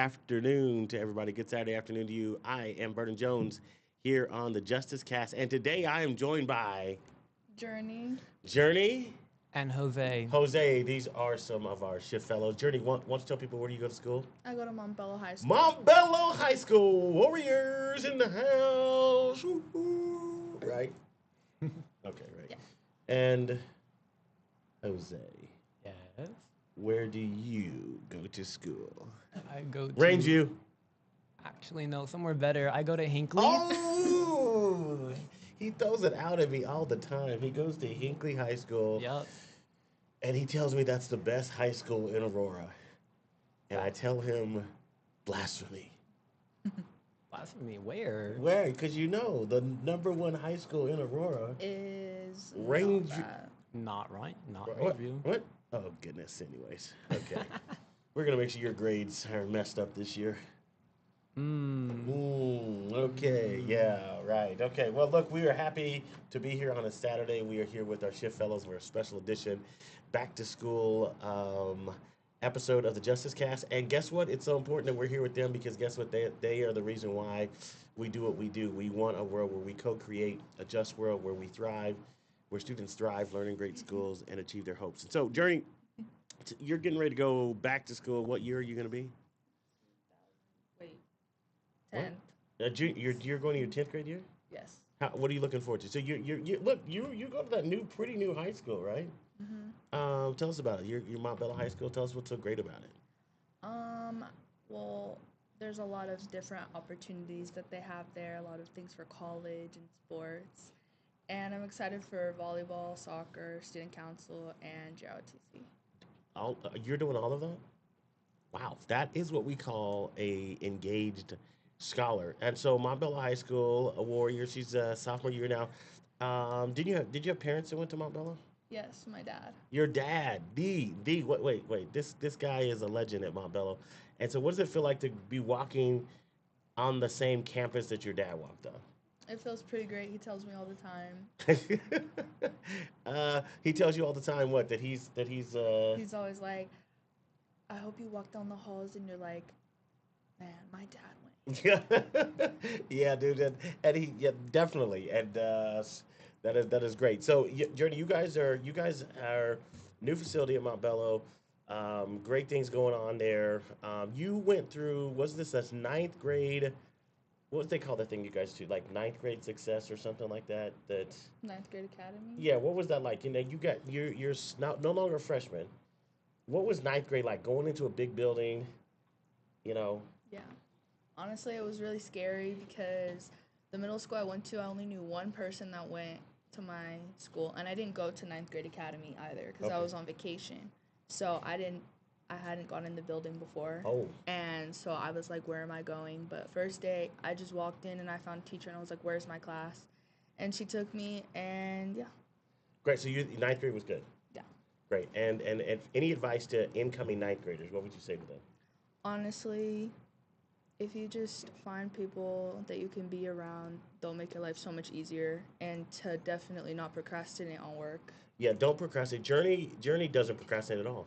Afternoon to everybody. Good Saturday afternoon to you. I am Burton Jones here on the JusticeCast, and today I am joined by Journey. Journey, And Jose. Jose. These are some of our shift fellows. Journey, want to tell people where do you go to school? I go to Montbello High School. Montbello High School. Warriors in the house. Woo-hoo. Right? Okay, right. Yeah. And Jose, Yes. where do you go to school? I go to. Rangeview. Actually, no, somewhere better. I go to Hinkley. Oh, he throws it out at me all the time. He goes to Hinkley High School, Yep. and he tells me that's the best high school in Aurora. And I tell him, blasphemy. Blasphemy. Where? Where? Because you know, the number one high school in Aurora. Is Range- not bad. Not right. Not What? Rangeview. What? Oh, goodness. Anyways. Okay. We're going to make sure your grades are messed up this year. Okay, yeah, right. Okay, well, look, we are happy to be here on a Saturday. We are here with our shift fellows. We're a special edition back to school episode of the Justice Cast. And guess what? It's so important that we're here with them because guess what? They are the reason why we do what we do. We want a world where we co create a just world where we thrive, where students thrive, learn in great schools, and achieve their hopes. And so, Journey, you're getting ready to go back to school. What year are you going to be? Wait. What? 10th. You're going to your 10th grade year? Yes. What are you looking forward to? So you look you go to that pretty new high school, right? Tell us about it. Your Montbello High School. Tell us what's so great about it. Um. Well, there's a lot of different opportunities that they have there. A lot of things for college and sports, and I'm excited for volleyball, soccer, student council, and JROTC. You're doing all of that? Wow, that is what we call a engaged scholar. And so Montbello High School, a warrior. She's a sophomore year now. Did you have parents that went to Montbello? Yes, my dad. Your dad, wait. This guy is a legend at Montbello. And so, what does it feel like to be walking on the same campus that your dad walked on? It feels pretty great. He tells me all the time. He tells you all the time what He's always like, I hope you walk down the halls and you're like, man, my dad went. Yeah, dude, and he yeah definitely and that is great. So Journey, you guys are new facility at Montbello. Great things going on there. You went through was this as ninth grade? What was they call that thing you guys do? Like ninth grade success or something like that? That Ninth grade academy. yeah. What was that like? You're no longer a freshman. What was ninth grade like? Going into a big building, you know. Yeah. Honestly, it was really scary because the middle school I went to, I only knew one person that went to my school, and I didn't go to ninth grade academy either because I Okay. was on vacation. So I hadn't gone in the building before. Oh, And so I was like, where am I going? But first day, I just walked in and I found a teacher and I was like, where's my class? And she took me, and yeah, great. So ninth grade was good. yeah. Great. And any advice to incoming ninth graders? What would you say to them? Honestly, if you just find people that you can be around, they'll make your life so much easier. And to definitely not procrastinate on work. Yeah, don't procrastinate. Journey doesn't procrastinate at all.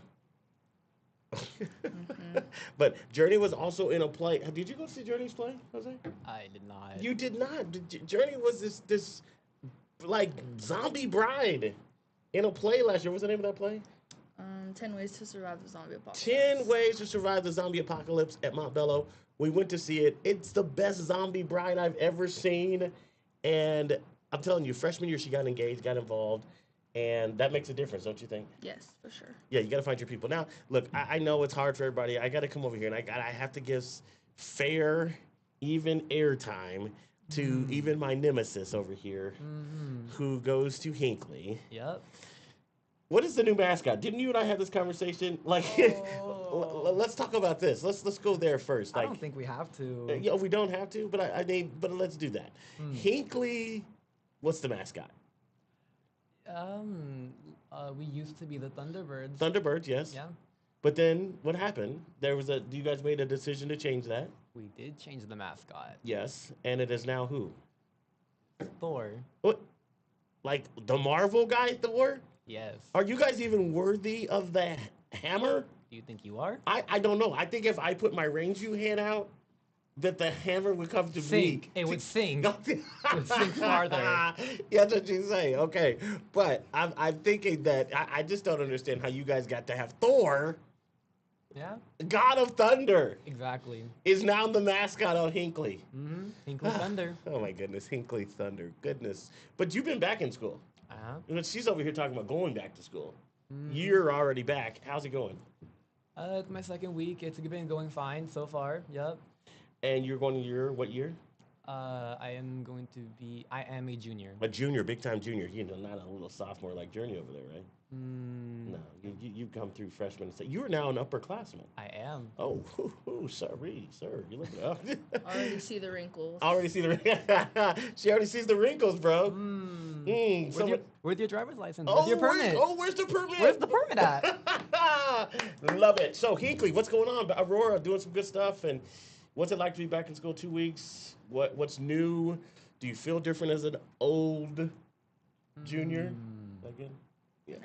Hmm. But Journey was also in a play. Did you go see Journey's play, Jose? I did not. You did not. Journey was this like zombie bride in a play last year. What's the name of that play? 10 Ways to Survive the Zombie Apocalypse. 10 Ways to Survive the Zombie Apocalypse at Montbello. We went to see it. It's the best zombie bride I've ever seen. And I'm telling you, freshman year, she got engaged, got involved. And that makes a difference, don't you think? Yes, for sure. Yeah, you got to find your people. Now, look, I know it's hard for everybody. I got to come over here and I have to give fair, even airtime to even my nemesis over here who goes to Hinkley. Yep. What is the new mascot? Didn't you and I have this conversation? Like, Oh. let's talk about this. Let's go there first. I Like, don't think we have to. yeah, we don't have to, but I mean, but let's do that. Hinkley, what's the mascot? Um, we used to be the Thunderbirds. Thunderbirds, yes. Yeah. But then what happened? You guys made a decision to change that? We did change the mascot. Yes, and it is now who? Thor. What? Like the Marvel guy, Thor? Yes. Are you guys even worthy of the hammer? Do you think you are? I don't know. I think if I put my range view hand out, that the hammer would come to Sink. me. It would sink. It would sink farther. Yeah, that's what you say. Okay, but I'm thinking that I just don't understand how you guys got to have Thor, Yeah, God of Thunder, exactly. is now the mascot on Hinkley. Mm-hmm. Hinkley Thunder. Oh my goodness, Hinkley Thunder, goodness. But you've been back in school. Uh-huh. You know, she's over here talking about going back to school. Mhm. You're already back. How's it going? It's my second week. It's been going fine so far. Yep. And you're going to what year? I am a junior. A junior, big time junior. You know, not a little sophomore like Journey over there, right? Mm, No, you come through freshman and say you are now an upperclassman. I am. Oh, sorry, sir. You look it up. Already see the wrinkles. Already see the. She already sees the wrinkles, bro. Where's your driver's license? Oh, Where's your permit? where's the permit? Where's the permit at? Love it. So Hinkley, what's going on? Aurora doing some good stuff, and what's it like to be back in school 2 weeks? What's new? Do you feel different as an old junior? Again? Yeah.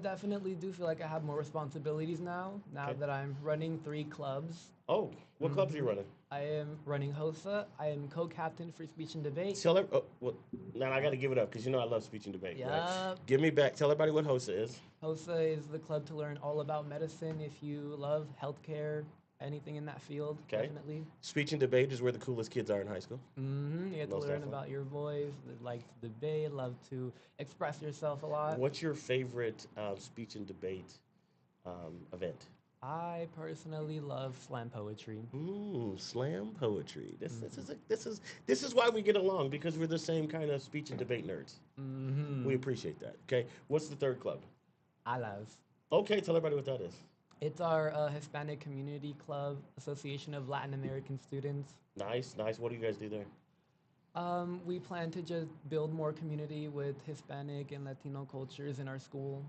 Definitely do feel like I have more responsibilities now. Now Okay. that I'm running 3 clubs. Oh, what clubs are you running? I am running HOSA. I am co-captain for speech and debate. Tell her. Now I got to give it up because you know I love speech and debate. Right? Yup. Give me back. Tell everybody what HOSA is. HOSA is the club to learn all about medicine. If you love healthcare, anything in that field, Okay. definitely. Speech and debate is where the coolest kids are in high school. Mm-hmm. You get to Most learn definitely. about your voice, like to debate, love to express yourself a lot. What's your favorite speech and debate event? I personally love slam poetry. Slam poetry. This is why we get along because we're the same kind of speech and debate nerds. Mm-hmm. We appreciate that. Okay, what's the third club? I love. Okay, tell everybody what that is. It's our Hispanic Community Club, Association of Latin American Students. Nice. What do you guys do there? We plan to just build more community with Hispanic and Latino cultures in our school.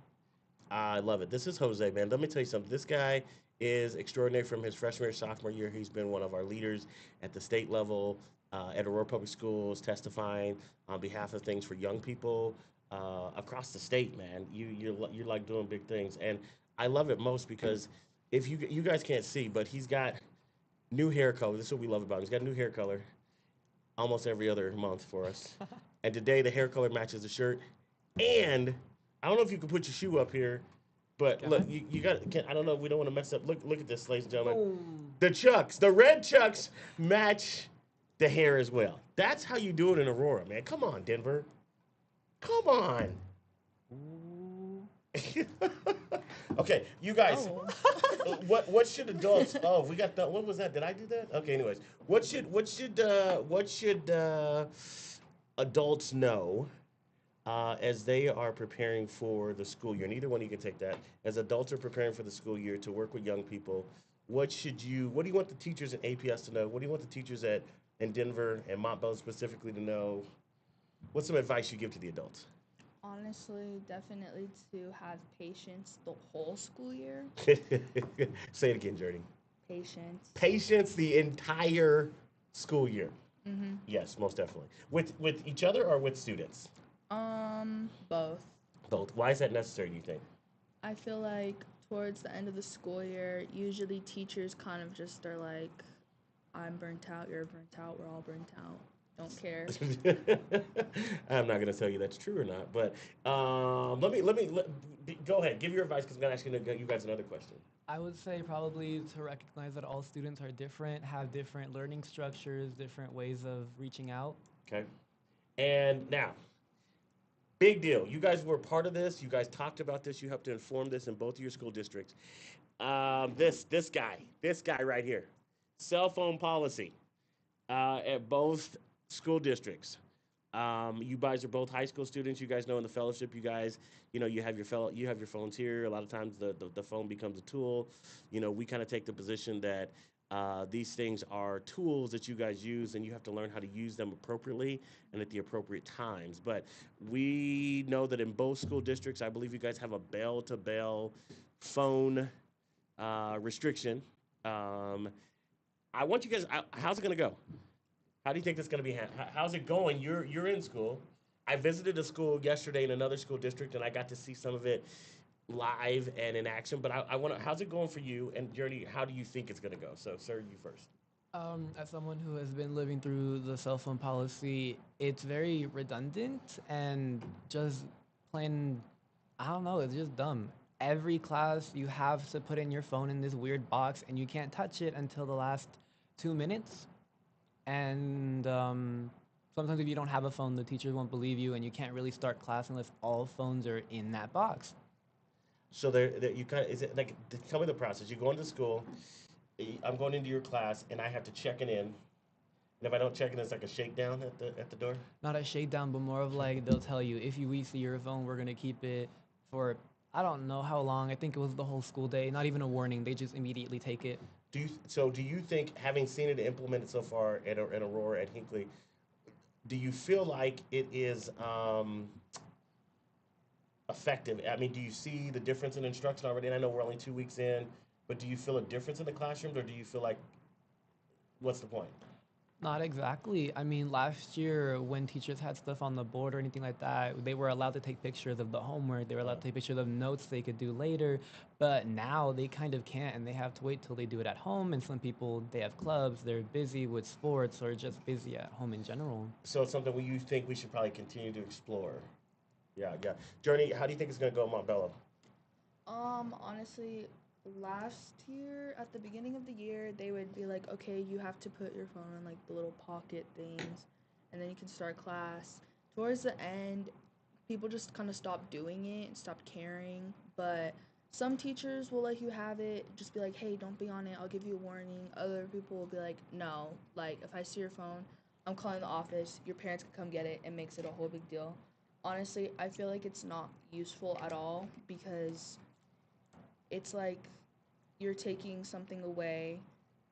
I love it. This is Jose, man. Let me tell you something. This guy is extraordinary from his freshman or sophomore year. He's been one of our leaders at the state level, at Aurora Public Schools, testifying on behalf of things for young people across the state, man. You're like doing big things. And I love it most because if you guys can't see, but he's got new hair color. This is what we love about him. He's got new hair color almost every other month for us. And today the hair color matches the shirt. And I don't know if you can put your shoe up here, but look, you got. I don't know. We don't want to mess up. Look at this, ladies and gentlemen. The Chucks, the red Chucks, match the hair as well. That's how you do it in Aurora, man. Come on, Denver. Come on. Okay, you guys. Oh. What should adults? Oh, we got that. What was that? Did I do that? Okay. Anyways, what should adults know as they are preparing for the school year? Neither one of you can take that. As adults are preparing for the school year to work with young people, what do you want the teachers at APS to know? What do you want the teachers in Denver and Montbell specifically to know? What's some advice you give to the adults? Honestly, definitely to have patience the whole school year. Say it again, Journey. Patience. Patience the entire school year. Mm-hmm. Yes, most definitely. With each other or with students? Both. Both. Why is that necessary, do you think? I feel like towards the end of the school year, usually teachers kind of just are like, I'm burnt out, you're burnt out, we're all burnt out. Don't care. I'm not going to tell you that's true or not, but go ahead. Give your advice because I'm going to ask you guys another question. I would say probably to recognize that all students are different, have different learning structures, different ways of reaching out. Okay. And now, big deal. You guys were part of this. You guys talked about this. You helped to inform this in both of your school districts. This guy right here, cell phone policy at both school districts. You guys are both high school students. You guys know in the fellowship, you guys, you have your phones here. A lot of times the phone becomes a tool. We kind of take the position that these things are tools that you guys use, and you have to learn how to use them appropriately and at the appropriate times. But we know that in both school districts, I believe you guys have a bell-to-bell phone restriction. I want you guys. How's it going to go? How do you think that's going to be? How's it going? You're in school. I visited a school yesterday in another school district, and I got to see some of it. live and in action. But I want to. How's it going for you? And Journey, how do you think it's going to go? So, sir, you first. As someone who has been living through the cell phone policy, it's very redundant and just plain, I don't know, it's just dumb. Every class, you have to put in your phone in this weird box, and you can't touch it until the last 2 minutes. And sometimes, if you don't have a phone, the teachers won't believe you, and you can't really start class unless all phones are in that box. So you kind of is it like tell me the process? You go into school. I'm going into your class, and I have to check it in. And if I don't check it, it's like a shakedown at the door. Not a shakedown, but more of like they'll tell you if we see your phone, we're gonna keep it for I don't know how long. I think it was the whole school day. Not even a warning. They just immediately take it. Do you think, having seen it implemented so far in Aurora and Hinkley, do you feel like it is effective? I mean, do you see the difference in instruction already? And I know we're only 2 weeks in, but do you feel a difference in the classrooms, or do you feel like what's the point? Not exactly. I mean, last year when teachers had stuff on the board or anything like that, they were allowed to take pictures of the homework. They were allowed to take pictures of notes they could do later. But now they kind of can't, and they have to wait till they do it at home. And some people, they have clubs, they're busy with sports or just busy at home in general. So it's something you think we should probably continue to explore. Yeah, yeah. Journey, how do you think it's going to go in Montbello? Honestly, last year at the beginning of the year, they would be like, okay, you have to put your phone in like the little pocket things, and then you can start class. Towards the end, people just kind of stopped doing it and stopped caring. But some teachers will let you have it, just be like, hey, don't be on it. I'll give you a warning. Other people will be like, no. Like, if I see your phone, I'm calling the office. Your parents can come get it, and makes it a whole big deal. Honestly, I feel like it's not useful at all because it's like you're taking something away,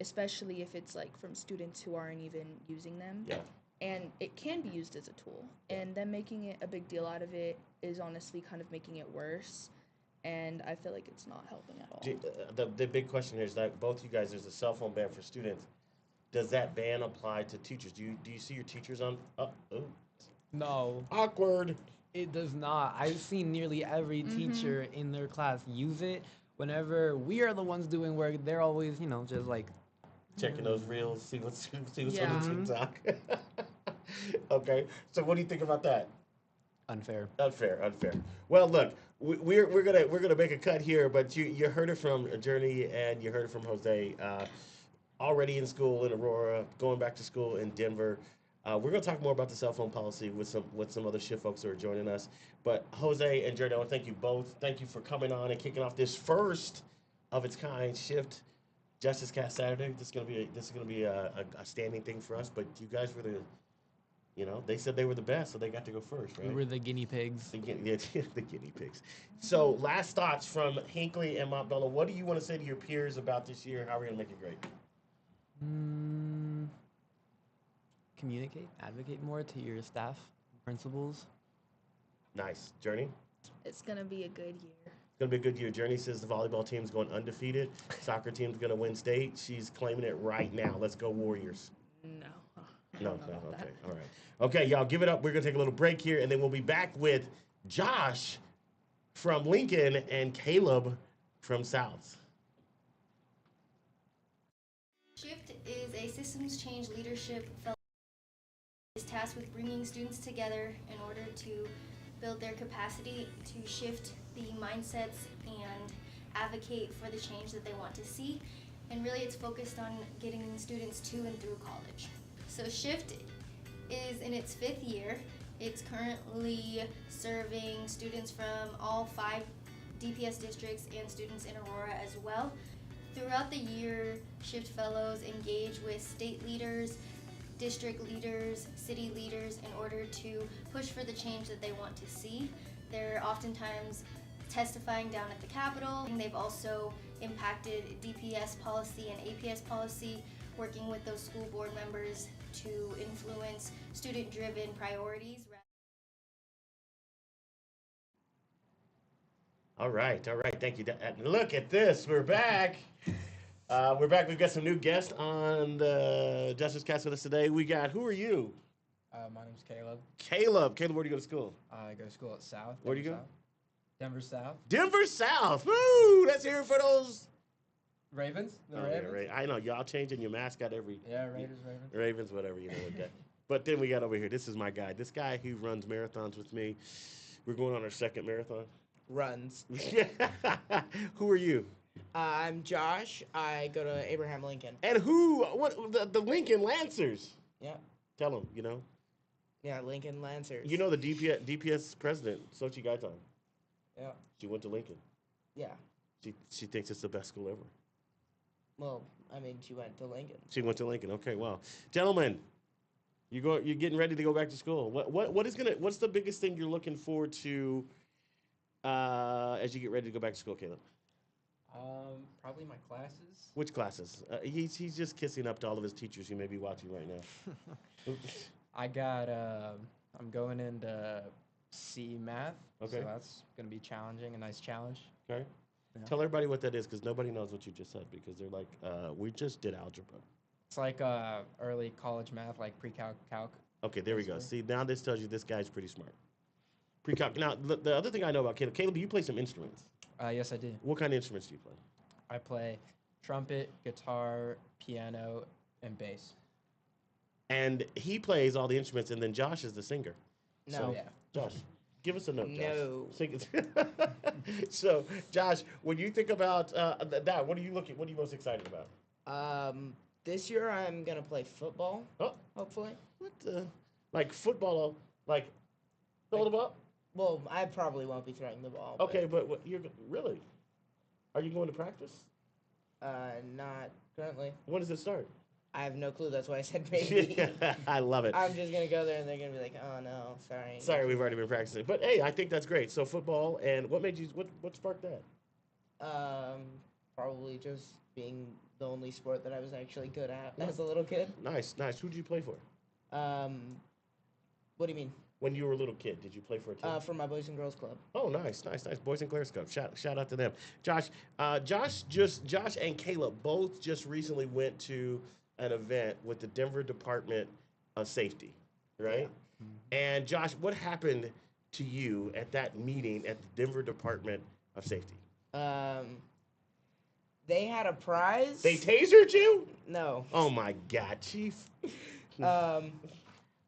especially if it's like from students who aren't even using them. Yeah. And it can be used as a tool. And then making it a big deal out of it is honestly kind of making it worse. And I feel like it's not helping at all. The big question here is that both you guys, there's a cell phone ban for students. Does that ban apply to teachers? Do you see your teachers on? Oh, No, awkward. it does not. I've seen nearly every teacher in their class use it. Whenever we are the ones doing work, they're always, just like, Checking those reels, see what's Yeah. on the TikTok. Okay, so what do you think about that? unfair. Unfair. Well, look, we're gonna make a cut here, but you heard it from Journey and you heard it from Jose. Already in school in Aurora, going back to school in Denver. We're gonna talk more about the cell phone policy with some other shift folks who are joining us. But Jose and Journey, I want to thank you both. Thank you for coming on and kicking off this first of its kind shift JusticeCast Saturday. This is gonna be a standing thing for us. But you guys were they said they were the best, so they got to go first, right? We were the guinea pigs. The guinea pigs. So, last thoughts from Hinkley and Montbello. What do you want to say to your peers about this year? How are we going to make it great? Communicate, advocate more to your staff, principals. Nice. Journey? It's going to be a good year. It's going to be a good year. Journey says the volleyball team's going undefeated. Soccer team's going to win state. She's claiming it right now. Let's go Warriors. No. No. Okay. All right. Okay, y'all, give it up. We're going to take a little break here, and then we'll be back with Josh from Lincoln and Caleb from South. SHIFT is a systems change leadership fellowship is tasked with bringing students together in order to build their capacity to shift the mindsets and advocate for the change that they want to see. And really it's focused on getting students to and through college. So SHIFT is in its 5th year. It's currently serving students from all 5 DPS districts and students in Aurora as well. Throughout the year, SHIFT fellows engage with state leaders, district leaders, city leaders in order to push for the change that they want to see. They're oftentimes testifying down at the Capitol. They've also impacted DPS policy and APS policy, working with those school board members to influence student-driven priorities. All right. Thank you. Look at this. We're back. We're back. We've got some new guests on the JusticeCast with us today. We got, who are you? My name's Caleb. Caleb, where do you go to school? I go to school at South. Where do you go? South. Denver South. Denver South. Woo! Let's hear it for those. Ravens. The Oh, Ravens. yeah, right. I know y'all changing your mascot every. Yeah, Raiders. Ravens. Ravens, whatever you know with that. But then we got over here. This is my guy. This guy who runs marathons with me. We're going on our second marathon. Runs. Who are you? I'm Josh. I go to Abraham Lincoln. And who? What? The Lincoln Lancers. Yeah. Tell them. You know. Yeah, Lincoln Lancers. You know the DPS president, Sochi Gaitan. Yeah. She went to Lincoln. Yeah. She thinks it's the best school ever. Well, I mean, she went to Lincoln. She went to Lincoln. Okay, well, gentlemen, you're getting ready to go back to school. What's the biggest thing you're looking forward to as you get ready to go back to school, Caleb? Probably my classes. Which classes? He's just kissing up to all of his teachers who may be watching right now. I got. I'm going into C math. Okay. So that's gonna be challenging. A nice challenge. Okay. Yeah. Tell everybody what that is, because nobody knows what you just said, because they're like, we just did algebra. It's like early college math, like pre-calc, calc. Okay, there we go. See, now this tells you this guy's pretty smart. Pre-calc. Now, the other thing I know about Caleb, do you play some instruments? Yes, I do. What kind of instruments do you play? I play trumpet, guitar, piano, and bass. And he plays all the instruments, and then Josh is the singer. No. So, Yeah. Josh, give us a note, Josh. No. Sing it. So, Josh, when you think about that, what are you most excited about? This year I'm gonna play football. Oh. Hopefully. What the? Like football, like throw the ball? Well, I probably won't be throwing the ball. Okay, but you're really? Are you going to practice? Not currently. When does it start? I have no clue. That's why I said maybe. I love it. I'm just gonna go there and they're gonna be like, "Oh no, sorry." Sorry, we've already been practicing. But hey, I think that's great. So football, and what made you? What sparked that? Probably just being the only sport that I was actually good at as a little kid. Nice. Who did you play for? What do you mean? When you were a little kid, did you play for a team? For my Boys and Girls Club. Oh, nice. Boys and Clares Club. Shout out to them. Josh and Caleb both just recently went to an event with the Denver Department of Safety, right? Yeah. And Josh, what happened to you at that meeting at the Denver Department of Safety? They had a prize. They tasered you? No. Oh my God, Chief. They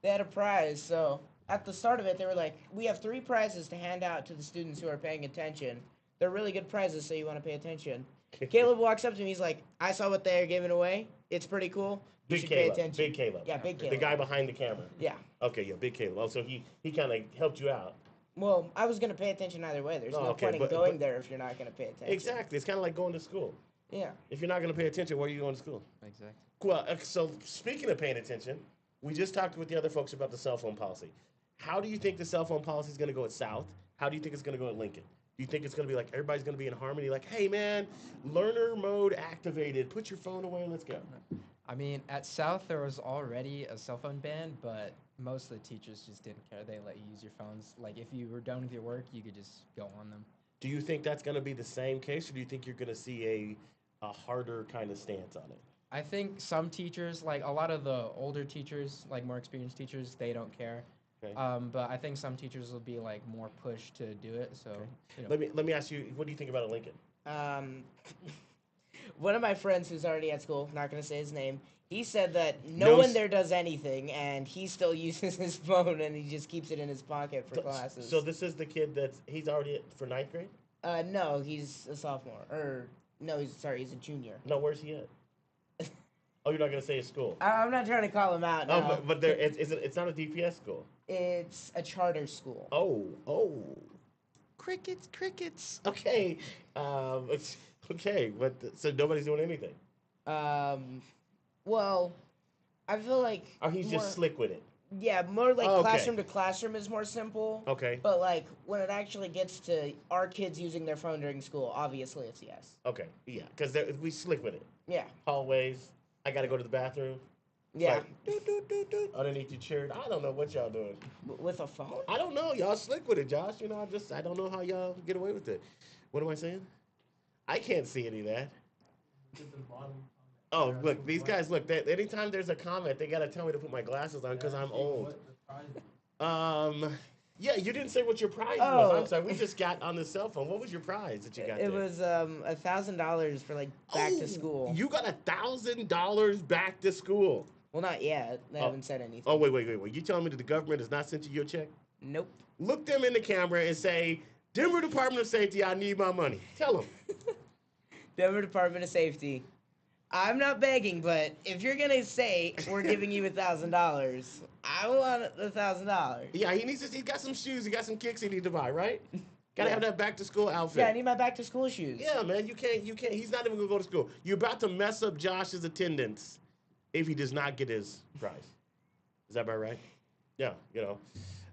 had a prize. So at the start of it, they were like, "We have 3 prizes to hand out to the students who are paying attention. They're really good prizes, so you want to pay attention." Caleb walks up to me. He's like, "I saw what they're giving away. It's pretty cool. You Big should Caleb. pay attention." Big Caleb. Yeah, Big The Caleb. guy behind the camera. Yeah. Okay, yeah, Big Caleb. Oh, so he kind of helped you out. Well, I was gonna pay attention either way. There's Oh, no okay, point in but- going there if you're not gonna pay attention. Exactly. It's kind of like going to school. Yeah. If you're not going to pay attention, where are you going to school? Exactly. Well, so speaking of paying attention, we just talked with the other folks about the cell phone policy. How do you think the cell phone policy is going to go at South? How do you think it's going to go at Lincoln? Do you think it's going to be like everybody's going to be in harmony? Like, hey, man, learner mode activated. Put your phone away and let's go. I mean, at South there was already a cell phone ban, but most of the teachers just didn't care. They let you use your phones. Like if you were done with your work, you could just go on them. Do you think that's going to be the same case, or do you think you're going to see a harder kind of stance on it? I think some teachers, like a lot of the older teachers, like more experienced teachers, they don't care. Okay. But I think some teachers will be like more pushed to do it. So you know. Let me ask you, what do you think about it, Lincoln? One of my friends who's already at school, not gonna say his name, he said that No no one s- there does anything, and he still uses his phone and he just keeps it in his pocket for classes. So this is the kid he's already for 9th grade? No, he's a sophomore. Or no, he's a junior. No, where's he at? Oh, you're not going to say his school? I'm not trying to call him out. Oh, No. but it's not a DPS school. It's a charter school. Oh. Crickets. Okay. Okay, but so nobody's doing anything. Well, I feel like. Or he's more- just slick with it. Yeah, more like Okay. classroom to classroom is more simple. Okay. But like when it actually gets to our kids using their phone during school, obviously it's yes. Okay. Yeah, because we slick with it. Yeah. Hallways. I got to go to the bathroom. It's Yeah. like, doot, underneath your chair. I don't know what y'all doing. With a phone? I don't know. Y'all slick with it, Josh. You know, I don't know how y'all get away with it. What am I saying? I can't see any of that. Oh, look, these guys, look, anytime there's a comment, they got to tell me to put my glasses on because I'm old. Yeah, you didn't say what your prize was. Oh. I'm sorry. We just got on the cell phone. What was your prize that you got It there? was $1,000 for like back to school. You got $1,000 back to school. Well, not yet. They Oh. haven't said anything. Oh, wait. You telling me that the government has not sent you your check? Nope. Look them in the camera and say, Denver Department of Safety, I need my money. Tell them. Denver Department of Safety. I'm not begging, but if you're gonna say we're giving you $1,000, I want $1,000. Yeah, he's got some shoes, he got some kicks he need to buy, right? Gotta Yeah. have that back to school outfit. Yeah, I need my back to school shoes. Yeah, man, you can't, he's not even gonna go to school. You're about to mess up Josh's attendance if he does not get his prize. Is that about right? Yeah,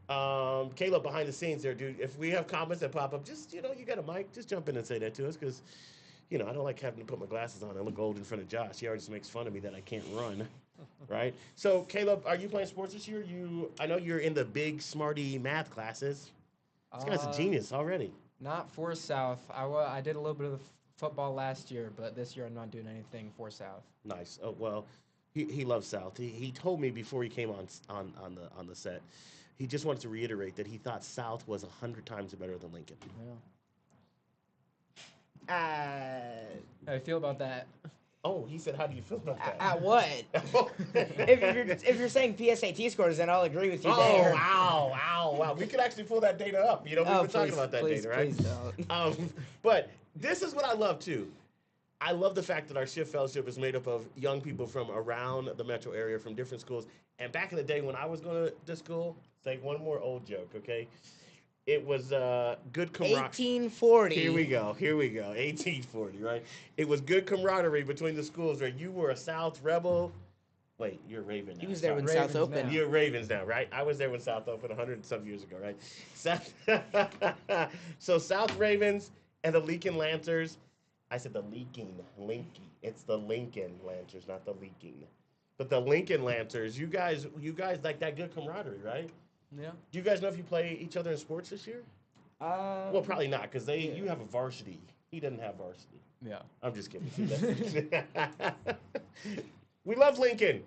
Caleb, behind the scenes there, dude, if we have comments that pop up, just, you got a mic, just jump in and say that to us, because, I don't like having to put my glasses on and look old in front of Josh. He always makes fun of me that I can't run, right? So, Caleb, are you playing sports this year? I know you're in the big, smarty math classes. This guy's a genius already. Not for South. I did a little bit of football last year, but this year I'm not doing anything for South. Nice. Oh, well, he loves South. He told me before he came on the set, he just wanted to reiterate that he thought South was 100 times better than Lincoln. Yeah. Uh, How do you feel about that? Oh, he said, how do you feel about that? At what? if you're saying PSAT scores, then I'll agree with you Oh, there. wow. We could actually pull that data up. We've been talking about that please, data, right? Please don't. But this is what I love, too. I love the fact that our Shift Fellowship is made up of young people from around the metro area, from different schools. And back in the day when I was going to school, say one more old joke, okay? It was good camaraderie. 1840. Here we go. 1840, right? It was good camaraderie between the schools where you were a South Rebel. Wait, you're a Raven now. He was there when Ravens South opened. now. You're Ravens now, right? I was there when South opened 100 and some years ago, right? So South Ravens and the Lincoln Lancers. I said the Linky. It's the Lincoln Lancers, not the leaking. But the Lincoln Lancers, you guys like that good camaraderie, right? Yeah. Do you guys know if you play each other in sports this year? Well, probably not, because you have a varsity. He doesn't have varsity. Yeah. I'm just kidding. See, we love Lincoln.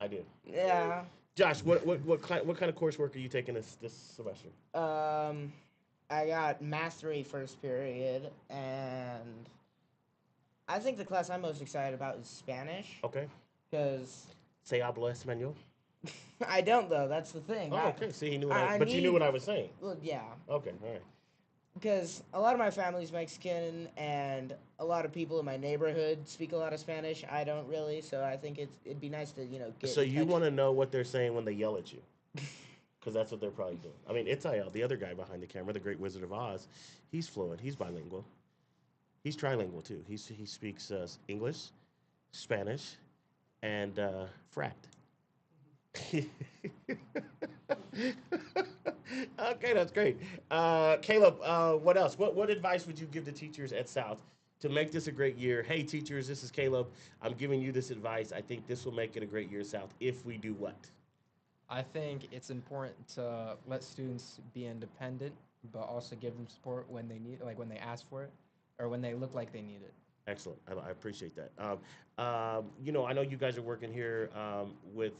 I do. Yeah. Josh, what kind of coursework are you taking this semester? I got Math 3 first period, and I think the class I'm most excited about is Spanish. Okay. Because Se habla español? I don't, though. That's the thing. Oh, okay. See, he knew but you knew what I was saying. Well, yeah. Okay, all right. Because a lot of my family's Mexican, and a lot of people in my neighborhood speak a lot of Spanish. I don't really, so I think it'd be nice to, get. So you want to know what they're saying when they yell at you? Because that's what they're probably doing. I mean, Itayel, the other guy behind the camera, the Great Wizard of Oz, he's fluent. He's bilingual. He's trilingual too. He speaks English, Spanish, and frat. Okay, that's great. Caleb, what else? What advice would you give to teachers at South to make this a great year? Hey, teachers, this is Caleb. I'm giving you this advice. I think this will make it a great year at South if we do what? I think it's important to let students be independent, but also give them support when they need, like when they ask for it, or when they look like they need it. Excellent. I appreciate that. I know you guys are working here with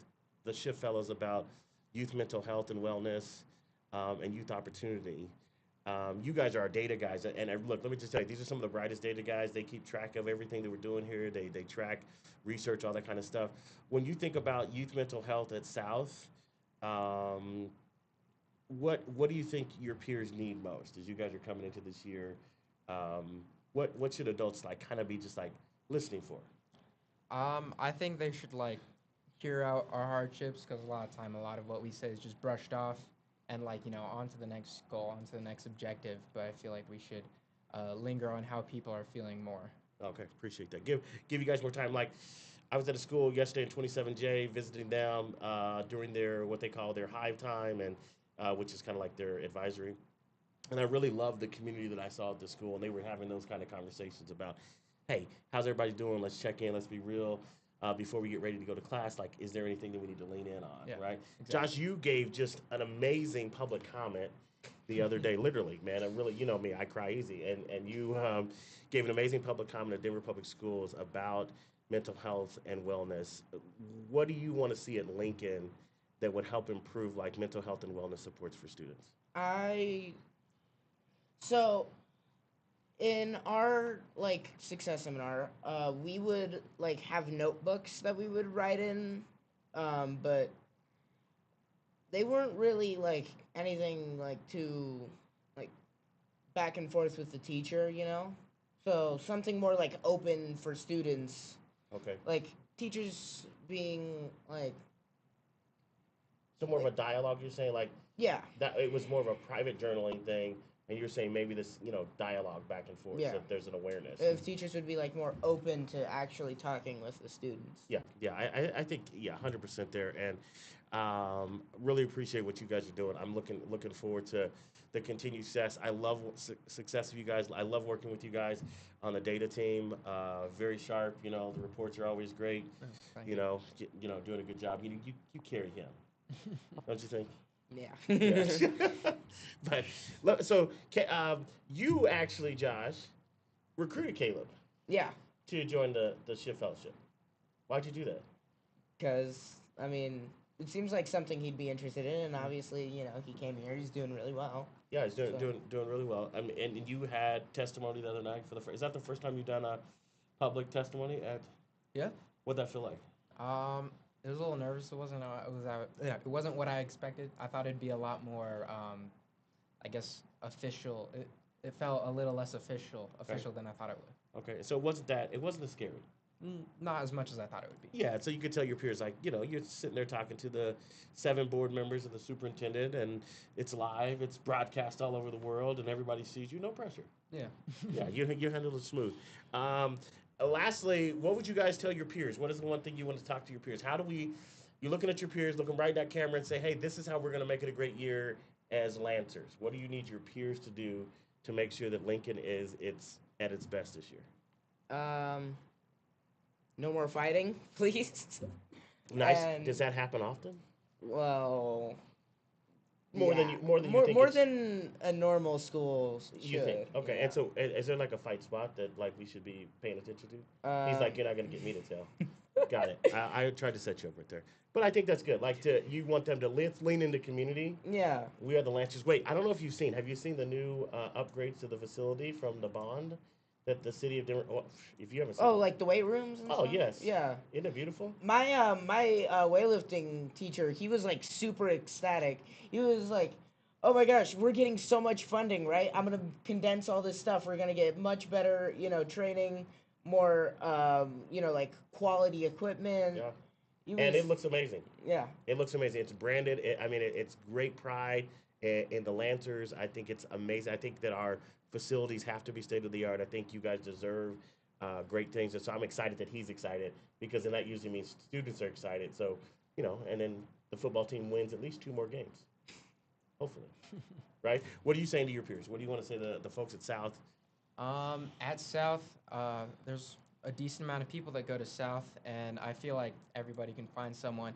the Shift Fellows about youth mental health and wellness and youth opportunity. You guys are our data guys. And look, let me just tell you, these are some of the brightest data guys. They keep track of everything that we're doing here. They track research, all that kind of stuff. When you think about youth mental health at South, what do you think your peers need most as you guys are coming into this year? What should adults kind of be just listening for? I think they should hear out our hardships, because a lot of what we say is just brushed off, and on to the next goal, on to the next objective. But I feel like we should linger on how people are feeling more. Okay, appreciate that. Give you guys more time. I was at a school yesterday in 27J visiting them during their what they call their hive time, and which is kind of like their advisory. And I really loved the community that I saw at the school, and they were having those kind of conversations about, hey, how's everybody doing? Let's check in. Let's be real. Before we get ready to go to class, is there anything that we need to lean in on, Yeah, right? exactly. Josh, you gave just an amazing public comment the other day, literally, man. I really, you know me, I cry easy. And you gave an amazing public comment at Denver Public Schools about mental health and wellness. What do you want to see at Lincoln that would help improve like mental health and wellness supports for students? I so in our like success seminar, we would like have notebooks that we would write in, but they weren't really like anything like too like back and forth with the teacher, you know. So something more like open for students, Okay. like teachers being like So more of a dialogue, you're saying, like yeah, that it was more of a private journaling thing, and you're saying maybe this, dialogue back and forth, Yeah. so that there's an awareness. if teachers would be like more open to actually talking with the students. Yeah, yeah, I think 100% there, and really appreciate what you guys are doing. I'm looking forward to the continued success. I love success of you guys. I love working with you guys on the data team. Very sharp. The reports are always great. Thank Doing a good job. You carry him, don't you think? Yeah. Yes. But so you actually, Josh, recruited Caleb Yeah, to join the Shift Fellowship. Why'd you do that? because I mean, it seems like something he'd be interested in, and obviously, he came here. He's doing really well. Yeah, he's doing So- doing really well. I mean, and you had testimony the other night for the first. Is that the first time you've done a public testimony at? Yeah. What'd that feel like? It was a little nervous. It wasn't what I expected. I thought it'd be a lot more, I guess, official. It felt a little less official than I thought it would. Okay, so it wasn't as scary. Not as much as I thought it would be. Yeah, so you could tell your peers, like, you're sitting there talking to the 7 board members and the superintendent, and it's live, it's broadcast all over the world, and everybody sees you. No pressure. Yeah. Yeah, you handled it smooth. Lastly, what would you guys tell your peers? What is the one thing you want to talk to your peers? You're looking at your peers, looking right at that camera and say, hey, this is how we're going to make it a great year as Lancers. What do you need your peers to do to make sure that Lincoln is at its best this year? No more fighting, please. Nice. And- Does that happen often? Well, More than yeah. you think more it's- than a normal school should. You think? Okay, yeah. and so is there like a fight spot that like we should be paying attention to? He's Um, like, you're not gonna get me to tell. Got it. I tried to set you up right there, but I think that's good. Like, you want them to lean into community. yeah. We are the Lancers. Wait, I don't know if you've seen. Have you seen the new upgrades to the facility from the bond that the city of Denver? Well, if you haven't seen, Oh, it. like the weight rooms. And Oh, stuff? yes. Yeah. Isn't it beautiful? My weightlifting teacher, he was like super ecstatic. He was like, "Oh my gosh, we're getting so much funding, right? I'm gonna condense all this stuff. We're gonna get much better, training, more, like quality equipment." Yeah. He And was- it looks amazing. yeah, It looks amazing. It's branded. It's great pride in the Lancers. I think it's amazing. I think that our facilities have to be state of the art. I think you guys deserve great things, and so I'm excited that he's excited because then that usually means students are excited. So and then the football team wins at least 2 more games, hopefully. Right? What are you saying to your peers? What do you want to say to the folks at South? At South, there's a decent amount of people that go to South, and I feel like everybody can find someone.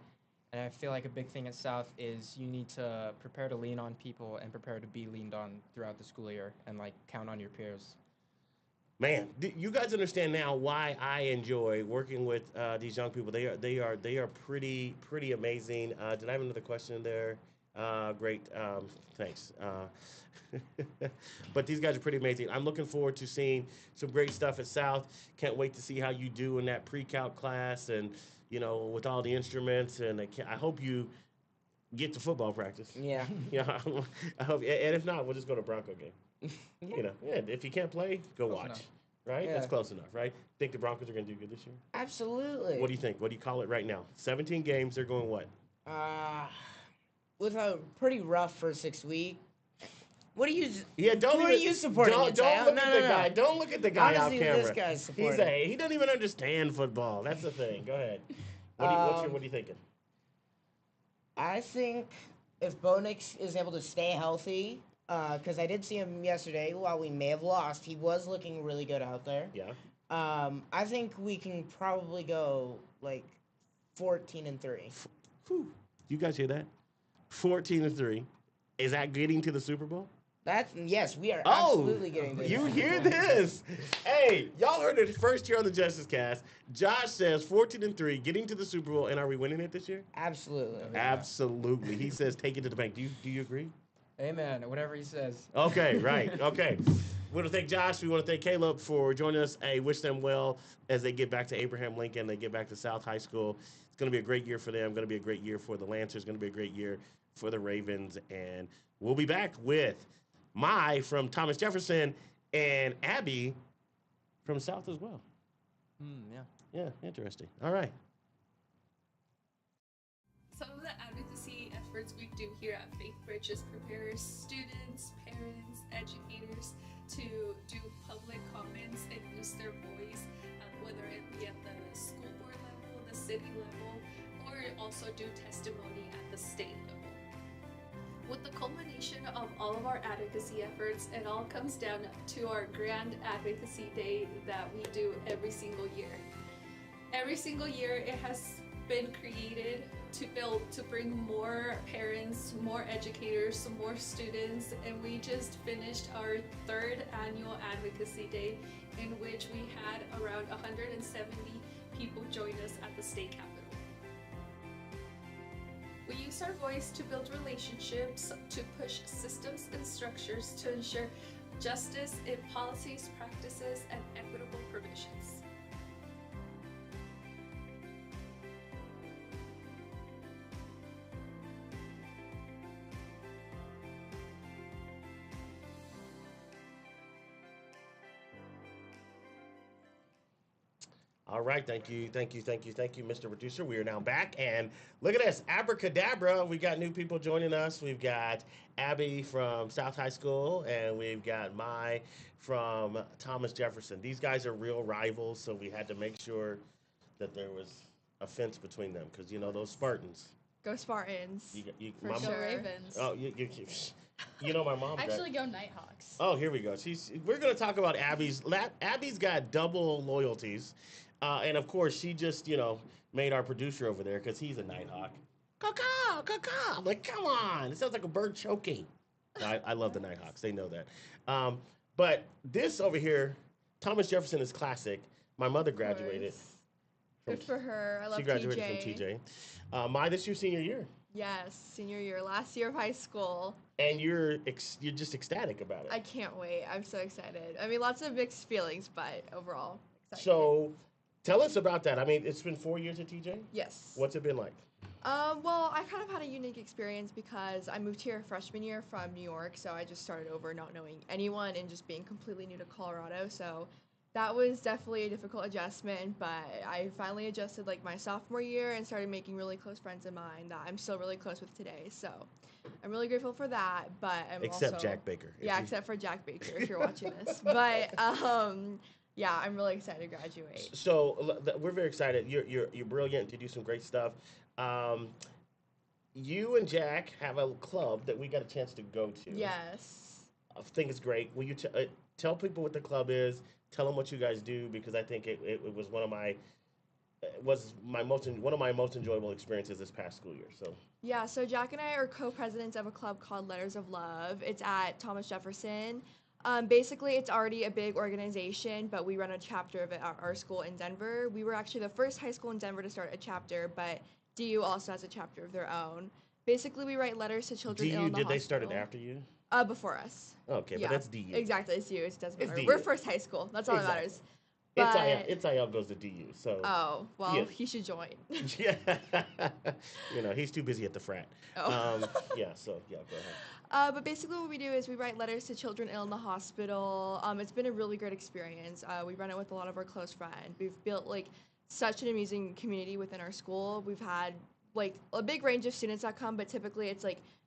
And I feel like a big thing at South is you need to prepare to lean on people and prepare to be leaned on throughout the school year, and like count on your peers. Man, you guys understand now why I enjoy working with these young people. They are pretty amazing. Did I have another question there? Great, thanks. But these guys are pretty amazing. I'm looking forward to seeing some great stuff at South. Can't wait to see how you do in that pre-calc class, and with all the instruments. And I hope you get to football practice. yeah. Yeah, I hope. And if not, we'll just go to Bronco game. If you can't play, go Close watch. enough. Right? Yeah. That's close enough, right? Think the Broncos are going to do good this year? Absolutely. What do you think? What do you call it right now? 17 games. They're going what? With a pretty rough first 6 week. What do you? Yeah, Who are you supporting? Don't Italian? look No, at no, the no. guy. Don't look at the guy Honestly, off camera. this guy's supporting. He doesn't even understand football. That's the thing. Go ahead. What are you thinking? I think if Bo Nix is able to stay healthy, because I did see him yesterday. While we may have lost, he was looking really good out there. Yeah. I think we can probably go like 14-3. Whew. You guys hear that? 14-3. Is that getting to the Super Bowl? Yes, we are Oh, absolutely getting this. you hear this? Hey, y'all heard it first here on the Justice Cast. Josh says 14-3, getting to the Super Bowl, and are we winning it this year? Absolutely. Yeah. Absolutely. He says take it to the bank. Do you agree? Amen. Whatever he says. Okay, right. Okay. We want to thank Josh. We want to thank Caleb for joining us. Hey, wish them well as they get back to Abraham Lincoln. They get back to South High School. It's going to be a great year for them. Going to be a great year for the Lancers. Going to be a great year for the Ravens. And we'll be back with Mai from Thomas Jefferson and Abby from South as well. Yeah. Yeah, interesting. All right. Some of the advocacy efforts we do here at Faith Bridges prepares students, parents, educators to do public comments and use their voice, whether it be at the school board level, the city level, or also do testimony at the state level. With the culmination of all of our advocacy efforts, it all comes down to our grand advocacy day that we do every single year. Every single year it has been created to bring more parents, more educators, more students, and we just finished our 3rd annual advocacy day in which we had around 170 people join us at the state capitol. We use our voice to build relationships, to push systems and structures to ensure justice in policies, practices, and equitable provisions. All right, thank you, Mr. Producer. We are now back, and look at this, abracadabra. We got new people joining us. We've got Abby from South High School, and we've got Mai from Thomas Jefferson. These guys are real rivals, so we had to make sure that there was a fence between them, because you know those Spartans. Go Spartans. For my sure. mom, Ravens. oh, you know my mom. Actually, go Nighthawks. Oh, here we go. We're going to talk about Abby's. Abby's got double loyalties. And of course, she just, made our producer over there because he's a Nighthawk. Caw-caw, caw-caw. I'm like, come on. It sounds like a bird choking. I love the Nighthawks. They know that. But this over here, Thomas Jefferson is classic. My mother graduated. Good for her. I love TJ. She graduated from TJ. Mai, this your senior year. Yes, senior year, last year of high school. And you're just ecstatic about it. I can't wait. I'm so excited. I mean, lots of mixed feelings, but overall, excited. So, tell us about that. I mean, it's been 4 years at TJ? Yes. What's it been like? Well, I kind of had a unique experience because I moved here freshman year from New York, so I just started over not knowing anyone and just being completely new to Colorado, so that was definitely a difficult adjustment, but I finally adjusted like my sophomore year and started making really close friends of mine that I'm still really close with today, so I'm really grateful for that, but I'm except Jack Baker. Yeah, except for Jack Baker, if you're watching this, but, yeah, I'm really excited to graduate. So we're very excited. You're brilliant. You do some great stuff. You and Jack have a club that we got a chance to go to. Yes. I think it's great. Will you tell people what the club is? Tell them what you guys do, because I think it was one of my most enjoyable experiences this past school year. So. Yeah, so Jack and I are co-presidents of a club called Letters of Love. It's at Thomas Jefferson. Basically, it's already a big organization, but we run a chapter of it at our school in Denver. We were actually the first high school in Denver to start a chapter, but DU also has a chapter of their own. Basically, we write letters to children ill in the hospital. Did they start it after you? Before us. Okay, yeah. But that's DU. Exactly, it's DU. It doesn't matter. DU. We're first high school. That's all that matters. But, It's IL goes to DU, so. Oh, well, yeah. He should join. Yeah. He's too busy at the frat. Oh. Go ahead. But basically what we do is we write letters to children ill in the hospital. It's been a really great experience. We run it with a lot of our close friends. We've built, such an amazing community within our school. We've had, a big range of students that come, but typically it's,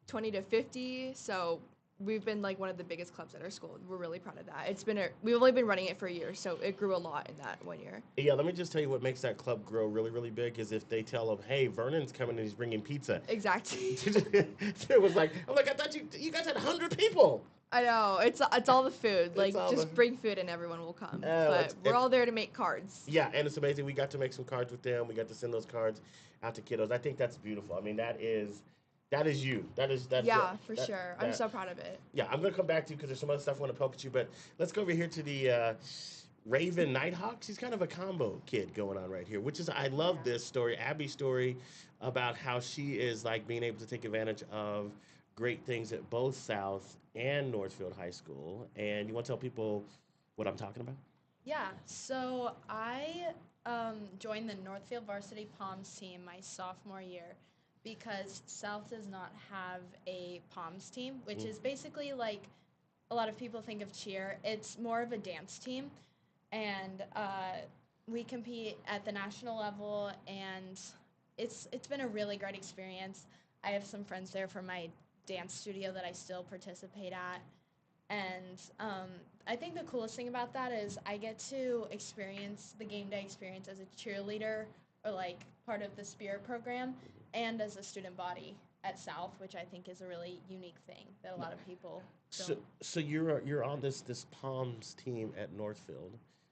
20 to 50, so we've been, one of the biggest clubs at our school. We're really proud of that. We've only been running it for a year, so it grew a lot in that 1 year. Yeah, let me just tell you what makes that club grow really, really big is if they tell them, hey, Vernon's coming and he's bringing pizza. Exactly. It was I thought you guys had 100 people. I know. It's all the food. Bring food and everyone will come. But we're all there to make cards. Yeah, and it's amazing. We got to make some cards with them. We got to send those cards out to kiddos. I think that's beautiful. I mean, that is That is you. That's Yeah, for that, sure. I'm that- so proud of it. Yeah, I'm gonna come back to you because there's some other stuff I want to poke at you. But let's go over here to the Raven Nighthawk. She's kind of a combo kid going on right here, which is I love Yeah. this story, Abby's story about how she is like being able to take advantage of great things at both South and Northfield High School. And you want to tell people what I'm talking about? Yeah, so I joined the Northfield Varsity Palms team my sophomore year because South does not have a Palms team, which is basically like a lot of people think of cheer. It's more of a dance team, and we compete at the national level, and it's been a really great experience. I have some friends there from my dance studio that I still participate at, and I think the coolest thing about that is I get to experience the game day experience as a cheerleader or like part of the Spirit program and as a student body at South, which I think is a really unique thing that a lot of people don't. So you're on this Palms team at Northfield.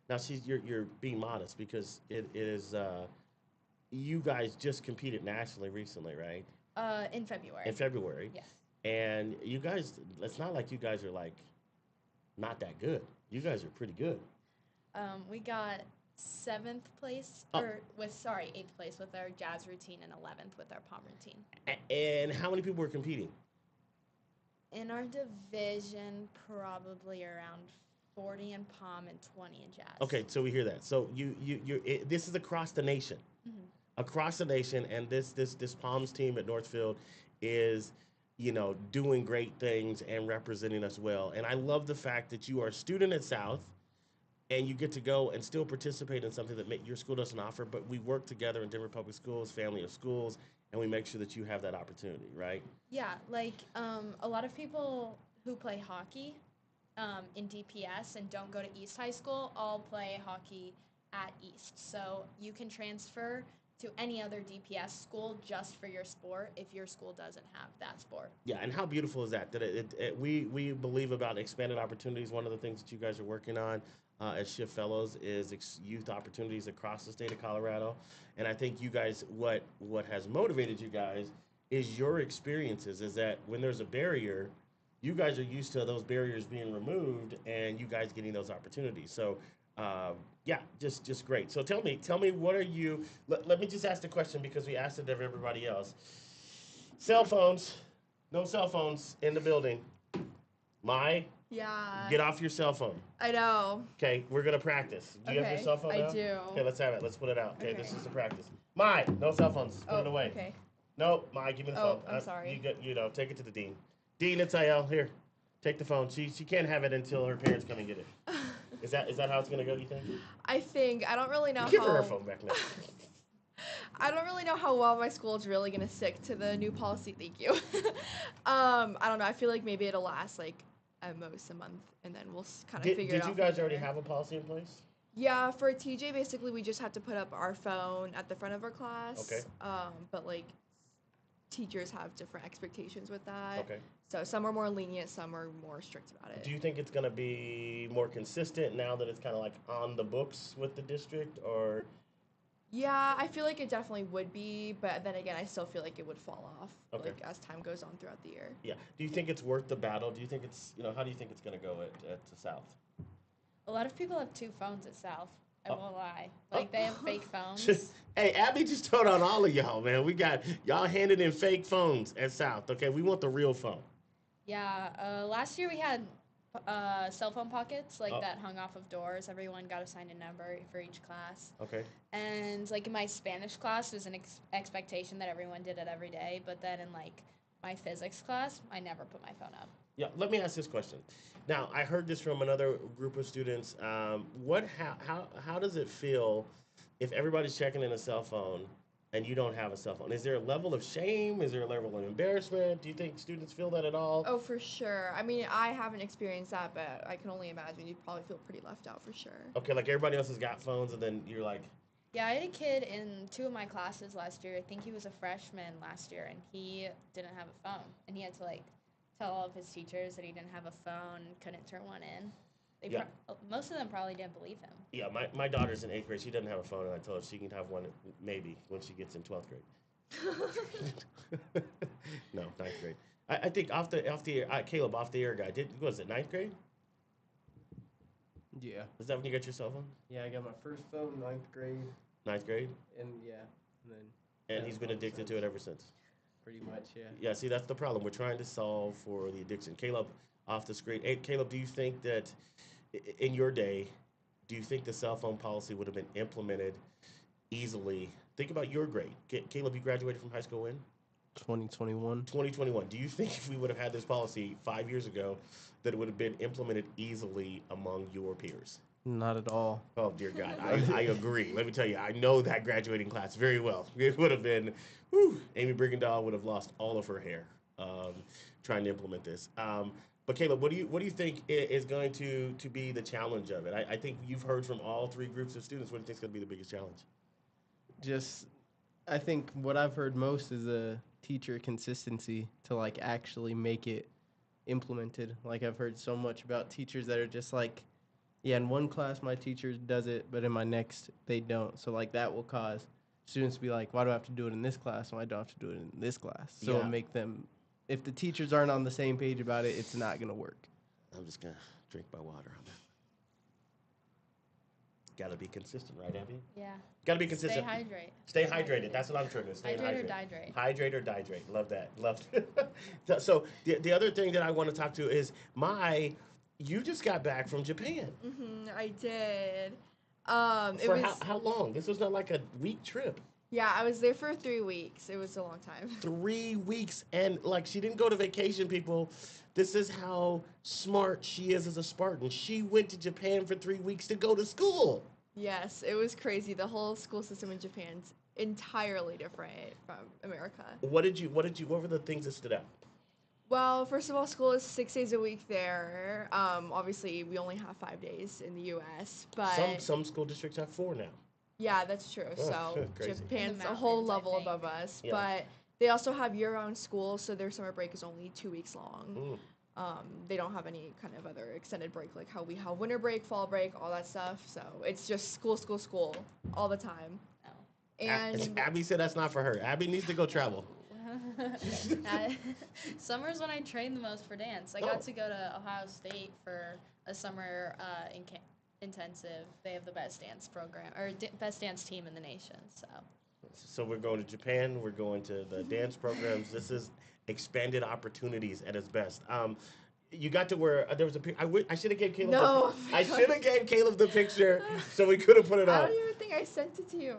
Now you're being modest because it is you guys just competed nationally recently, right? In February. In February. Yes. And you guys, it's not like you guys are like not that good. You guys are pretty good. We got seventh place, Oh. or with sorry, eighth place with our jazz routine and 11th with our pom routine. And how many people were competing? In our division, probably around 40 in pom and 20 in jazz. Okay, so we hear that. So this is across the nation. Mhm. Across the nation, and this Palms team at Northfield is, doing great things and representing us well. And I love the fact that you are a student at South, and you get to go and still participate in something that your school doesn't offer. But we work together in Denver Public Schools, family of schools, and we make sure that you have that opportunity, right? Yeah, like a lot of people who play hockey in DPS and don't go to East High School all play hockey at East. So you can transfer to any other DPS school just for your sport if your school doesn't have that sport. Yeah, and how beautiful is that? That we believe about expanded opportunities. One of the things that you guys are working on as Shift Fellows is youth opportunities across the state of Colorado, and I think you guys, what has motivated you guys is your experiences. Is that when there's a barrier, you guys are used to those barriers being removed, and you guys getting those opportunities. So. Yeah, just great. So tell me, what are you? Let me just ask the question because we asked it of everybody else. Cell phones, no cell phones in the building. Yeah. Get off your cell phone. I know. Okay, we're gonna practice. Do you have your Okay, cell phone I now? do. Okay, let's have it. Let's put it out. Okay, this Okay. is the practice. No cell phones. Put it away. Okay. No, give me the Oh, phone. I'm sorry. Take it to the dean. Dean, it's Ayel. Here, take the phone. She can't have it until her parents come and get it. Is that how it's gonna go? You think? I don't really know Give how. her her phone back now. I don't really know how well my school is really gonna stick to the new policy. Thank you. I don't know. I feel like maybe it'll last like at most a month, and then we'll kind of figure it Did out. you from guys already there. have a policy in place? Yeah, for TJ, basically we just had to put up our phone at the front of our class. Okay. But like, teachers have different expectations with that. Okay. So some are more lenient, some are more strict about it. Do you think it's going to be more consistent now that it's kind of like on the books with the district, or? Yeah, I feel like it definitely would be, but then again, I still feel like it would fall off Okay. like as time goes on throughout the year. Yeah. Do you think it's worth the battle? Do you think it's, how do you think it's going to go at the South? A lot of people have two phones at South. I Oh. won't lie. Like they have fake phones. Hey, Abby just told on all of y'all, man. We got y'all handed in fake phones at South. Okay, we want the real phone. Yeah, last year we had cell phone pockets like Oh. that hung off of doors. Everyone got assigned a number for each class. Okay. And like in my Spanish class, there's an expectation that everyone did it every day. But then in like my physics class, I never put my phone up. Yeah. Let me ask this question. Now, I heard this from another group of students. How does it feel if everybody's checking in a cell phone and you don't have a cell phone? Is there a level of shame? Is there a level of embarrassment? Do you think students feel that at all? Oh, for sure. I mean, I haven't experienced that, but I can only imagine you'd probably feel pretty left out for sure. Okay, like everybody else has got phones, and then you're like, Yeah, I had a kid in two of my classes last year. I think he was a freshman last year, and he didn't have a phone, and he had to like tell all of his teachers that he didn't have a phone, couldn't turn one in. Yeah. Most of them probably didn't believe him. yeah, my daughter's in 8th grade. She doesn't have a phone, and I told her she can have one maybe when she gets in 12th grade. No, I think Caleb, off the air guy, was it ninth grade? Yeah. Is that when you got your cell phone? Yeah, I got my first phone ninth grade, Ninth grade? and yeah, and then And he's been addicted to it ever since. pretty much, yeah. Yeah, see, that's the problem. We're trying to solve for the addiction. Caleb, off the screen. Hey, Caleb, do you think that in your day, do you think the cell phone policy would have been implemented easily? Think about your grade. Caleb, you graduated from high school when? 2021. 2021. Do you think if we would have had this policy 5 years ago, that it would have been implemented easily among your peers? Not at all. Oh, dear God. I agree. Let me tell you, I know that graduating class very well. It would have been, whew, Amy Brigendahl would have lost all of her hair trying to implement this. But Caleb, what do you think is going to be the challenge of it? I think you've heard from all three groups of students. What do you think is going to be the biggest challenge? Just, I think what I've heard most is a teacher consistency to like actually make it implemented. Like I've heard so much about teachers that are just like, yeah, in one class my teacher does it, but in my next they don't. So like that will cause students to be like, why do I have to do it in this class when I don't have to do it in this class? So Yeah. it'll make them, if the teachers aren't on the same page about it, it's not going to work. I'm just going to drink my water on that. Got to be consistent, right, Abby? Yeah. Got to be consistent. Stay hydrated. Stay hydrated. That's what I'm trying to stay Hydrate or hydrated. dihydrate. Hydrate or dihydrate. Love that. Love that. So the other thing that I want to talk to is you just got back from Japan. I did. It For was how long? This was not like a week trip. yeah. I was there for 3 weeks. It was a long time. 3 weeks, and like she didn't go to vacation, people. This is how smart she is as a Spartan. She went to Japan for 3 weeks to go to school. Yes, it was crazy. The whole school system in Japan's entirely different from America. What were the things that stood out? Well, first of all, school is 6 days a week there. Obviously, we only have 5 days in the U.S., but Some school districts have 4 now. yeah, that's true. Oh, So crazy. Japan's In a the whole mountains, I level think. above us, Yeah. but they also have year-round school, so their summer break is only 2 weeks long. They don't have any kind of other extended break like how we have winter break, fall break, all that stuff. So it's just school, school, school all the time. Oh. And Abby said that's not for her. Abby needs to go travel. Summer's when I train the most for dance. I Oh. got to go to Ohio State for a summer intensive. They have the best dance program or best dance team in the nation. So we're going to Japan. We're going to the dance programs. This is expanded opportunities at its best. You got to where there was I should have gave Caleb. No, I should have gave Caleb the picture so we could have put it I up. don't even think I sent it to you.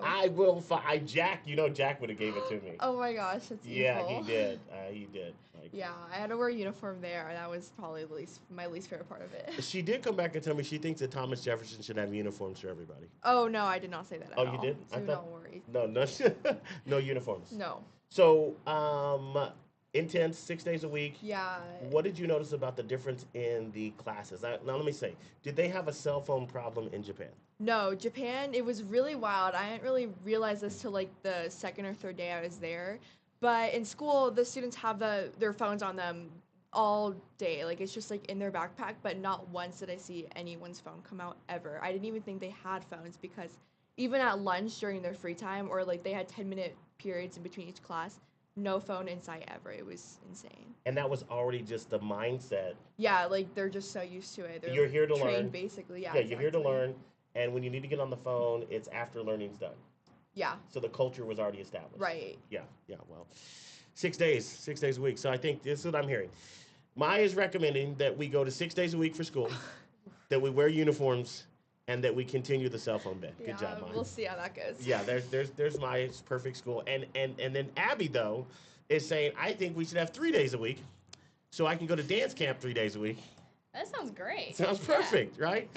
Jack would have gave it to me. Oh my gosh, that's Yeah, evil. he did. He did. Like, Yeah, I had to wear a uniform there, and that was probably my least favorite part of it. She did come back and tell me she thinks that Thomas Jefferson should have uniforms for everybody. Oh no, I did not say that at Oh, all. you did? I So thought- don't worry. No, no uniforms. No. So, intense, 6 days a week. Yeah. What did you notice about the difference in the classes? Now, let me say, did they have a cell phone problem in Japan? No, Japan, it was really wild. I didn't really realize this till like the second or third day I was there. But in school, the students have their phones on them all day. Like it's just like in their backpack, but not once did I see anyone's phone come out ever. I didn't even think they had phones because even at lunch during their free time or like they had 10-minute periods in between each class, no phone in sight ever. It was insane. And that was already just the mindset. Yeah, like they're just so used to it. They're You're here to trained learn. basically. Yeah, You're here to exactly. learn, and when you need to get on the phone, it's after learning's done. Yeah, So the culture was already established. right. Yeah, well, 6 days a week. So I think this is what I'm hearing. Maya is recommending that we go to 6 days a week for school, that we wear uniforms, and that we continue the cell phone ban. Good Yeah, job, Maya. we'll see how that goes. Yeah, there's Maya's perfect school. And then Abby, though, is saying, I think we should have 3 days a week, so I can go to dance camp 3 days a week. That sounds great. Sounds Yeah. perfect, right?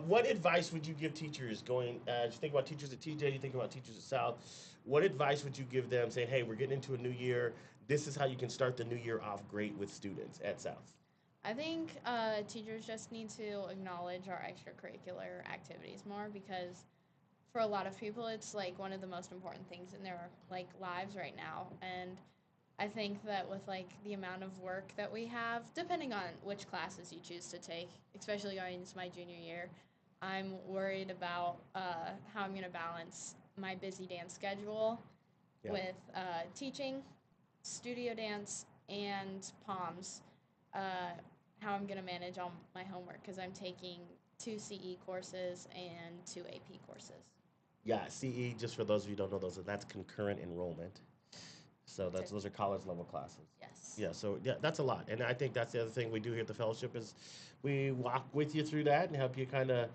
What advice would you give teachers going, you think about teachers at TJ, you think about teachers at South, what advice would you give them saying, hey, we're getting into a new year, this is how you can start the new year off great with students at South? I think teachers just need to acknowledge our extracurricular activities more because for a lot of people it's like one of the most important things in their like lives right now. And I think that with like the amount of work that we have, depending on which classes you choose to take, especially going into my junior year, I'm worried about how I'm going to balance my busy dance schedule Yeah. with teaching, studio dance, and Palms, how I'm going to manage all my homework because I'm taking 2 CE courses and 2 AP courses. Yeah, CE, just for those of you who don't know, that's concurrent enrollment. So those are college level classes. Yes. Yeah, so yeah, that's a lot. And I think that's the other thing we do here at the fellowship is we walk with you through that and help you kind of,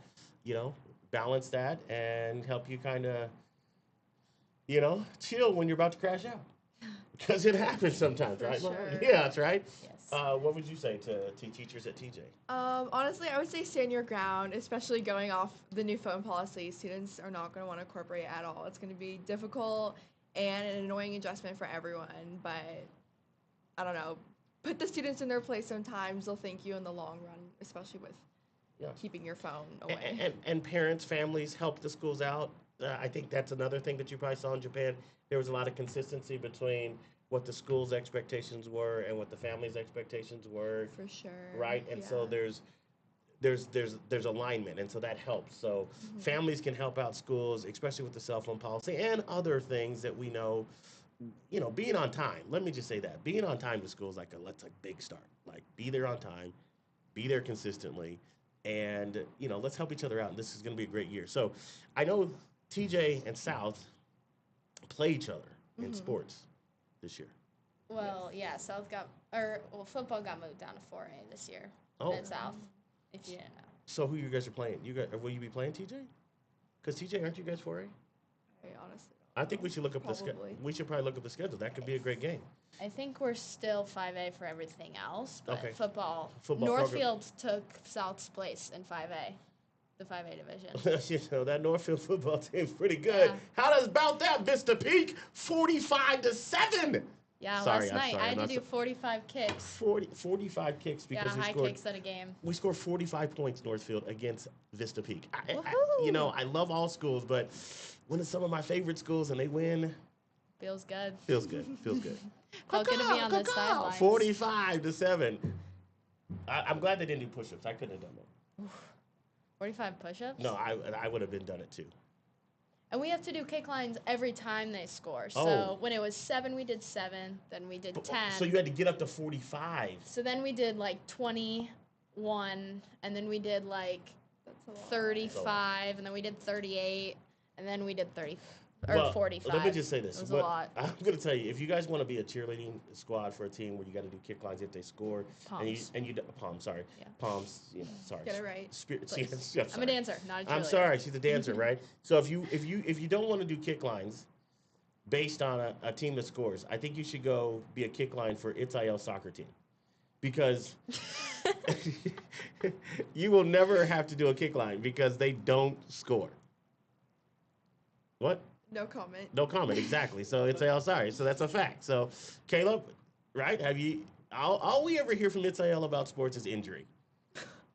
balance that and help you kind of, chill when you're about to crash out. Because it happens sometimes, right? sure. Yeah, that's right. Yes. What would you say to teachers at TJ? Honestly, I would say stand your ground, especially going off the new phone policy. Students are not going to want to incorporate at all. It's going to be difficult and an annoying adjustment for everyone, but I don't know. Put the students in their place sometimes. They'll thank you in the long run, especially with keeping your phone away. And parents, families help the schools out. I think that's another thing that you probably saw in Japan. There was a lot of consistency between what the school's expectations were and what the family's expectations were. For sure. Right? And so there's alignment, and so that helps. So families can help out schools, especially with the cell phone policy and other things that we know. Being on time. Let me just say that being on time to school is like a big start. Like, be there on time, be there consistently, and let's help each other out. And this is going to be a great year. So, I know TJ and South play each other in sports this year. Well, yeah, football got moved down to 4A this year at South, if you didn't know. So who you guys are playing? Will you be playing TJ? Because TJ, aren't you guys 4A? I honestly I think we should look up the schedule. Probably. We should probably look up the schedule. That could be a great game. I think we're still 5A for everything else, but Okay. football Football Northfield took South's place in 5A, the 5A division. That Northfield football team's pretty good. Yeah. How does about that, Vista Peak? 45-7. Yeah, Sorry, last I'm night sorry, I had I'm to not do so- 45 kicks. 45 kicks because Yeah, high kicks at a game. we scored 45 points Northfield against Vista Peak. Woohoo! I love all schools, but when it's some of my favorite schools and they win, Feels good. feels good. Feels good. Felt good to be on the sidelines. 45-7. I'm glad they didn't do push-ups. I couldn't have done that. 45 push-ups? No, I would have done it too. And we have to do kick lines every time they score. So Oh. when it was 7, we did 7. Then we did 10. So you had to get up to 45. So then we did like 21, and then we did like That's a lot. 35, and then we did 38, and then we did 45. Let me just say this. It was a lot. I'm going to tell you, if you guys want to be a cheerleading squad for a team where you got to do kick lines if they score, Palms. Palms, sorry. Yeah. Palms, sorry. Get it right. Please. Yeah, I'm sorry. a dancer, not a cheerleader. I'm sorry, she's a dancer, right? So if you don't want to do kick lines based on a team that scores, I think you should go be a kick line for ITSIL soccer team. Because you will never have to do a kick line because they don't score. What? No comment. No comment, exactly. So ITSIL, sorry. So that's a fact. So Caleb, right? All we ever hear from ITSIL about sports is injury.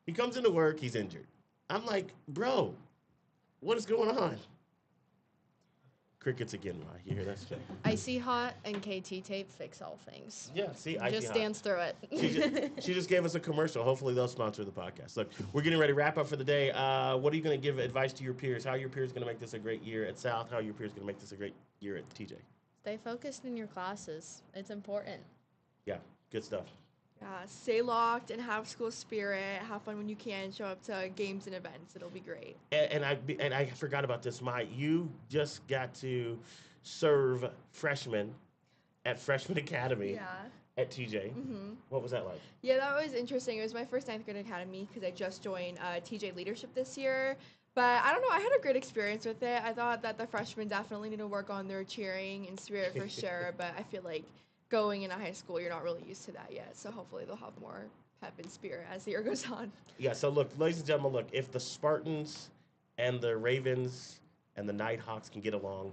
He comes into work, he's injured. I'm like, bro, what is going on? Crickets again, Ma. You hear that? Icy hot and KT tape fix all things. Yeah, see, I Just dance through it. She just gave us a commercial. Hopefully they'll sponsor the podcast. Look, we're getting ready to wrap up for the day. What are you going to give advice to your peers? How are your peers going to make this a great year at South? How are your peers going to make this a great year at TJ? Stay focused in your classes. It's important. Yeah, good stuff. Stay locked and have school spirit. Have fun when you can. Show up to games and events. It'll be great. And I forgot about this, Mai. You just got to serve freshmen at Freshman Academy at TJ. What was that like? Yeah, that was interesting. It was my first 9th grade academy because I just joined TJ leadership this year. But I don't know, I had a great experience with it. I thought that the freshmen definitely need to work on their cheering and spirit for sure. But I feel like going into high school, you're not really used to that yet. So hopefully they'll have more pep and spirit as the year goes on. Yeah, so look, ladies and gentlemen, look, if the Spartans and the Ravens and the Nighthawks can get along,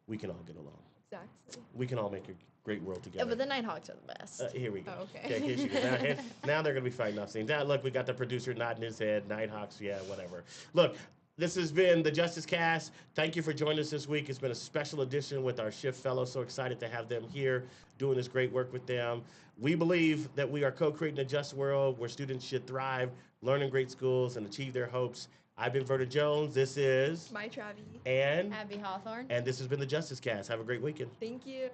we can all get along. Exactly. We can all make a great world Yeah, together. but the Nighthawks are the best. Here we go. Oh, okay. Here she goes. Now they're going to be fighting off scenes. Now, look, we got the producer nodding his head. Nighthawks, yeah, whatever. Look, this has been the JusticeCast. Thank you for joining us this week. It's been a special edition with our Shift Fellows. So excited to have them here doing this great work with them. We believe that we are co-creating a just world where students should thrive, learn in great schools, and achieve their hopes. I've been Verda Jones. This is My Travi. and Abby Hawthorne. this has been the JusticeCast. Have a great weekend. Thank you.